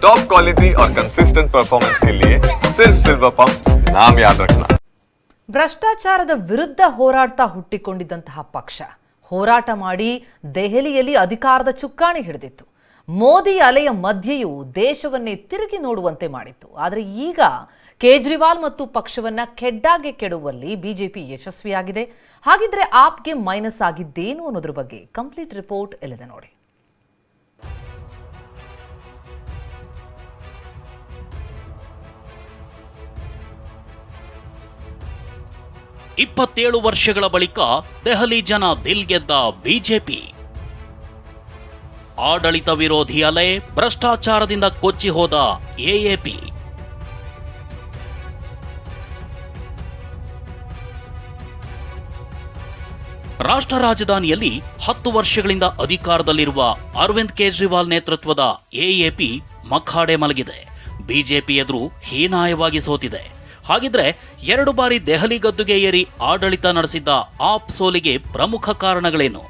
Top quality और consistent performance के लिए सिर्फ सिल्वर पंप नाम याद रखना। ಭ್ರಷ್ಟಾಚಾರದ ವಿರುದ್ಧ ಹೋರಾಡ್ತಾ ಹುಟ್ಟಿಕೊಂಡಿದ್ದಂತಹ ಪಕ್ಷ ಹೋರಾಟ ಮಾಡಿ ದೆಹಲಿಯಲ್ಲಿ ಅಧಿಕಾರದ ಚುಕ್ಕಾಣಿ ಹಿಡಿದಿತ್ತು. ಮೋದಿ ಅಲೆಯ ಮಧ್ಯೆಯೂ ದೇಶವನ್ನೇ ತಿರುಗಿ ನೋಡುವಂತೆ ಮಾಡಿತ್ತು. ಆದರೆ ಈಗ ಕೇಜ್ರಿವಾಲ್ ಮತ್ತು ಪಕ್ಷವನ್ನ ಕೆಡ್ಡಾಗೆ ಕೆಡುವಲ್ಲಿ ಬಿಜೆಪಿ ಯಶಸ್ವಿಯಾಗಿದೆ. ಹಾಗಿದ್ರೆ ಆಪ್ಗೆ ಮೈನಸ್ ಆಗಿದ್ದೇನು ಅನ್ನೋದ್ರ ಬಗ್ಗೆ ಕಂಪ್ಲೀಟ್ ರಿಪೋರ್ಟ್ ಇಲ್ಲಿದೆ ನೋಡಿ. ಇಪ್ಪತ್ತೇಳು ವರ್ಷಗಳ ಬಳಿಕ ದೆಹಲಿ ಜನ ದಿಲ್ ಗೆದ್ದ ಬಿಜೆಪಿ. ಆಡಳಿತ ವಿರೋಧಿ ಅಲೆ, ಭ್ರಷ್ಟಾಚಾರದಿಂದ ಕೊಚ್ಚಿ ಹೋದ ಎಎಪಿ. ರಾಷ್ಟ್ರ ರಾಜಧಾನಿಯಲ್ಲಿ 10 ವರ್ಷಗಳಿಂದ ಅಧಿಕಾರದಲ್ಲಿರುವ ಅರವಿಂದ್ ಕೇಜ್ರಿವಾಲ್ ನೇತೃತ್ವದ ಎಎಪಿ ಮಖಾಡೆ ಮಲಗಿದೆ. ಬಿಜೆಪಿ ಎದುರು ಹೀನಾಯವಾಗಿ ಸೋತಿದೆ. ಹಾಗಿದ್ರೆ 2 ಬಾರಿ ದೆಹಲಿ ಗದ್ದುಗೆ ಏರಿ ಆಡಳಿತ ನಡೆಸಿದ್ದ ಆಪ್ ಸೋಲಿಗೆ ಪ್ರಮುಖ ಕಾರಣಗಳೇನು,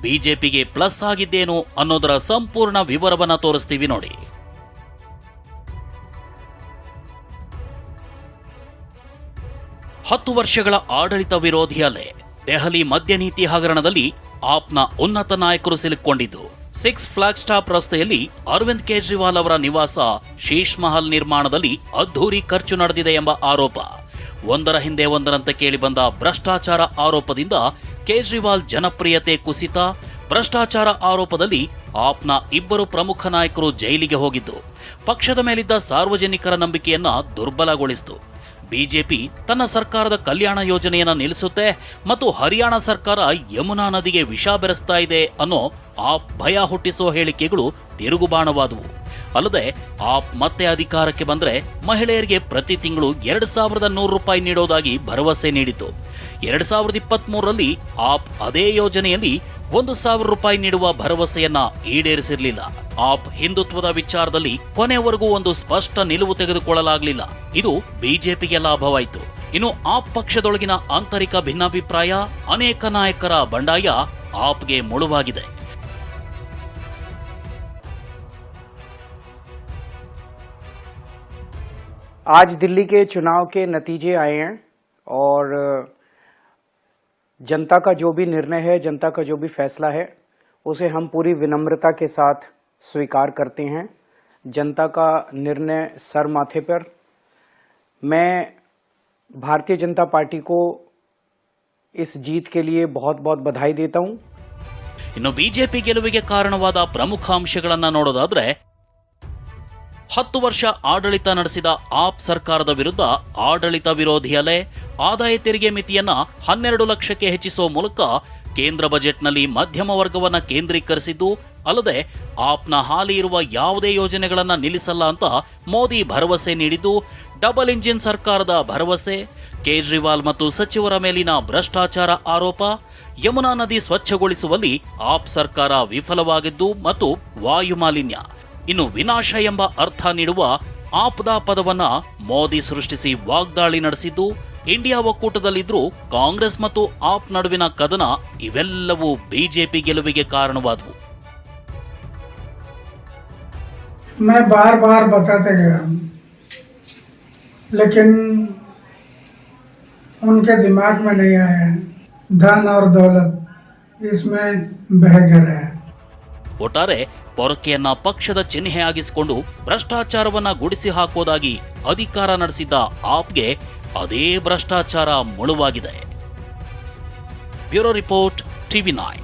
ಬಿಜೆಪಿಗೆ ಪ್ಲಸ್ ಆಗಿದ್ದೇನು ಅನ್ನೋದರ ಸಂಪೂರ್ಣ ವಿವರವನ್ನ ತೋರಿಸ್ತೀವಿ ನೋಡಿ. ಹತ್ತು ವರ್ಷಗಳ ಆಡಳಿತ ವಿರೋಧಿ ಅಲೆ. ದೆಹಲಿ ಮದ್ಯ ನೀತಿ ಹಗರಣದಲ್ಲಿ ಆಪ್ನ ಉನ್ನತ ನಾಯಕರು ಸಿಲುಕೊಂಡಿದ್ದು. 6 ಫ್ಲಾಗ್ ಸ್ಟಾಪ್ ರಸ್ತೆಯಲ್ಲಿ ಅರವಿಂದ್ ಕೇಜ್ರಿವಾಲ್ ಅವರ ನಿವಾಸ ಶೀಶ್ ಮಹಲ್ ನಿರ್ಮಾಣದಲ್ಲಿ ಅದ್ಧೂರಿ ಖರ್ಚು ನಡೆದಿದೆ ಎಂಬ ಆರೋಪ. ಒಂದರ ಹಿಂದೆ ಒಂದರಂತೆ ಕೇಳಿಬಂದ ಭ್ರಷ್ಟಾಚಾರ ಆರೋಪದಿಂದ ಕೇಜ್ರಿವಾಲ್ ಜನಪ್ರಿಯತೆ ಕುಸಿತ. ಭ್ರಷ್ಟಾಚಾರ ಆರೋಪದಲ್ಲಿ ಆಪ್ನ 2 ಪ್ರಮುಖ ನಾಯಕರು ಜೈಲಿಗೆ ಹೋಗಿದ್ದು ಪಕ್ಷದ ಮೇಲಿದ್ದ ಸಾರ್ವಜನಿಕರ ನಂಬಿಕೆಯನ್ನ ದುರ್ಬಲಗೊಳಿಸಿತು. ಬಿಜೆಪಿ ತನ್ನ ಸರ್ಕಾರದ ಕಲ್ಯಾಣ ಯೋಜನೆಯನ್ನ ನಿಲ್ಲಿಸುತ್ತೆ ಮತ್ತು ಹರಿಯಾಣ ಸರ್ಕಾರ ಯಮುನಾ ನದಿಗೆ ವಿಷ ಬೆರೆಸ್ತಾ ಇದೆ ಅನ್ನೋ ಆಪ್ ಭಯ ಹುಟ್ಟಿಸೋ ಹೇಳಿಕೆಗಳು ತಿರುಗುಬಾಣವಾದವು. ಅಲ್ಲದೆ ಆಪ್ ಮತ್ತೆ ಅಧಿಕಾರಕ್ಕೆ ಬಂದ್ರೆ ಮಹಿಳೆಯರಿಗೆ ಪ್ರತಿ ತಿಂಗಳು 2100 ರೂಪಾಯಿ ನೀಡೋದಾಗಿ ಭರವಸೆ ನೀಡಿತು. 2023ರಲ್ಲಿ ಆಪ್ ಅದೇ ಯೋಜನೆಯಲ್ಲಿ 1000 ರೂಪಾಯಿ ನೀಡುವ ಭರವಸೆಯನ್ನ ಈಡೇರಿಸಿರಲಿಲ್ಲ. ಆಪ್ ಹಿಂದುತ್ವದ ವಿಚಾರದಲ್ಲಿ ಕೊನೆವರೆಗೂ ಒಂದು ಸ್ಪಷ್ಟ ನಿಲುವು ತೆಗೆದುಕೊಳ್ಳಲಾಗಲಿಲ್ಲ. ಇದು ಬಿಜೆಪಿಗೆ ಲಾಭವಾಯಿತು. ಇನ್ನು ಆಪ್ ಪಕ್ಷದೊಳಗಿನ ಆಂತರಿಕ ಭಿನ್ನಾಭಿಪ್ರಾಯ, ಅನೇಕ ನಾಯಕರ ಬಂಡಾಯ ಆಪ್ಗೆ ಮುಳುವಾಗಿದೆ. आज दिल्ली के चुनाव के नतीजे आए हैं और जनता का जो भी निर्णय है, जनता का जो भी फैसला है, उसे हम पूरी विनम्रता के साथ स्वीकार करते हैं. जनता का निर्णय सर माथे पर. मैं भारतीय जनता पार्टी को इस जीत के लिए बहुत बहुत बधाई देता हूं. ಇನ್ನು ಬಿಜೆಪಿ ಗೆಲುವಿಗೆ ಕಾರಣವಾದ ಪ್ರಮುಖ ಅಂಶಗಳನ್ನ ನೋಡೋದಾದ್ರೆ, 10 ವರ್ಷ ಆಡಳಿತ ನಡೆಸಿದ ಆಪ್ ಸರ್ಕಾರದ ವಿರುದ್ಧ ಆಡಳಿತ ವಿರೋಧಿ ಅಲೆ. ಆದಾಯ ತೆರಿಗೆ ಮಿತಿಯನ್ನ 12 ಲಕ್ಷಕ್ಕೆ ಹೆಚ್ಚಿಸುವ ಮೂಲಕ ಕೇಂದ್ರ ಬಜೆಟ್ನಲ್ಲಿ ಮಧ್ಯಮ ವರ್ಗವನ್ನ ಕೇಂದ್ರೀಕರಿಸಿದ್ದು. ಅಲ್ಲದೆ ಆಪ್ನ ಹಾಲಿ ಇರುವ ಯಾವುದೇ ಯೋಜನೆಗಳನ್ನ ನಿಲ್ಲಿಸಲ್ಲ ಅಂತ ಮೋದಿ ಭರವಸೆ ನೀಡಿದ್ದು. ಡಬಲ್ ಇಂಜಿನ್ ಸರ್ಕಾರದ ಭರವಸೆ. ಕೇಜ್ರಿವಾಲ್ ಮತ್ತು ಸಚಿವರ ಮೇಲಿನ ಭ್ರಷ್ಟಾಚಾರ ಆರೋಪ. ಯಮುನಾ ನದಿ ಸ್ವಚ್ಛಗೊಳಿಸುವಲ್ಲಿ ಆಪ್ ಸರ್ಕಾರ ವಿಫಲವಾಗಿದ್ದು ಮತ್ತು ವಾಯು ಮಾಲಿನ್ಯ. ಇನ್ನು ವಿನಾಶ ಎಂಬ ಅರ್ಥ ನೀಡುವ ಆಪ್ದಾ ಪದವನ್ನ ಮೋದಿ ಸೃಷ್ಟಿಸಿ ವಾಗ್ದಾಳಿ ನಡೆಸಿದ್ದು. ಇಂಡಿಯಾ ಒಕ್ಕೂಟದಲ್ಲಿದ್ರೂ ಕಾಂಗ್ರೆಸ್ ಮತ್ತು ಆಪ್ ನಡುವಿನ ಕದನ ಇವೆಲ್ಲವೂ ಬಿಜೆಪಿ ಗೆಲುವಿಗೆ ಕಾರಣವಾದವು. मैं बार बार बताते गया, लेकिन उनके दिमाग में नहीं आया. धन और दौलत इसमें बह गया है. ಒಟ್ಟಾರೆ ಪೊರಕೆಯನ್ನ ಪಕ್ಷದ ಚಿಹ್ನೆಯಾಗಿಸಿಕೊಂಡು ಭ್ರಷ್ಟಾಚಾರವನ್ನ ಗುಡಿಸಿ ಹಾಕೋದಾಗಿ ಅಧಿಕಾರ ನಡೆಸಿದ್ದ ಆಪ್ಗೆ ಅದೇ ಭ್ರಷ್ಟಾಚಾರ ಮುಳುವಾಗಿದೆ. Bureau report, TV9.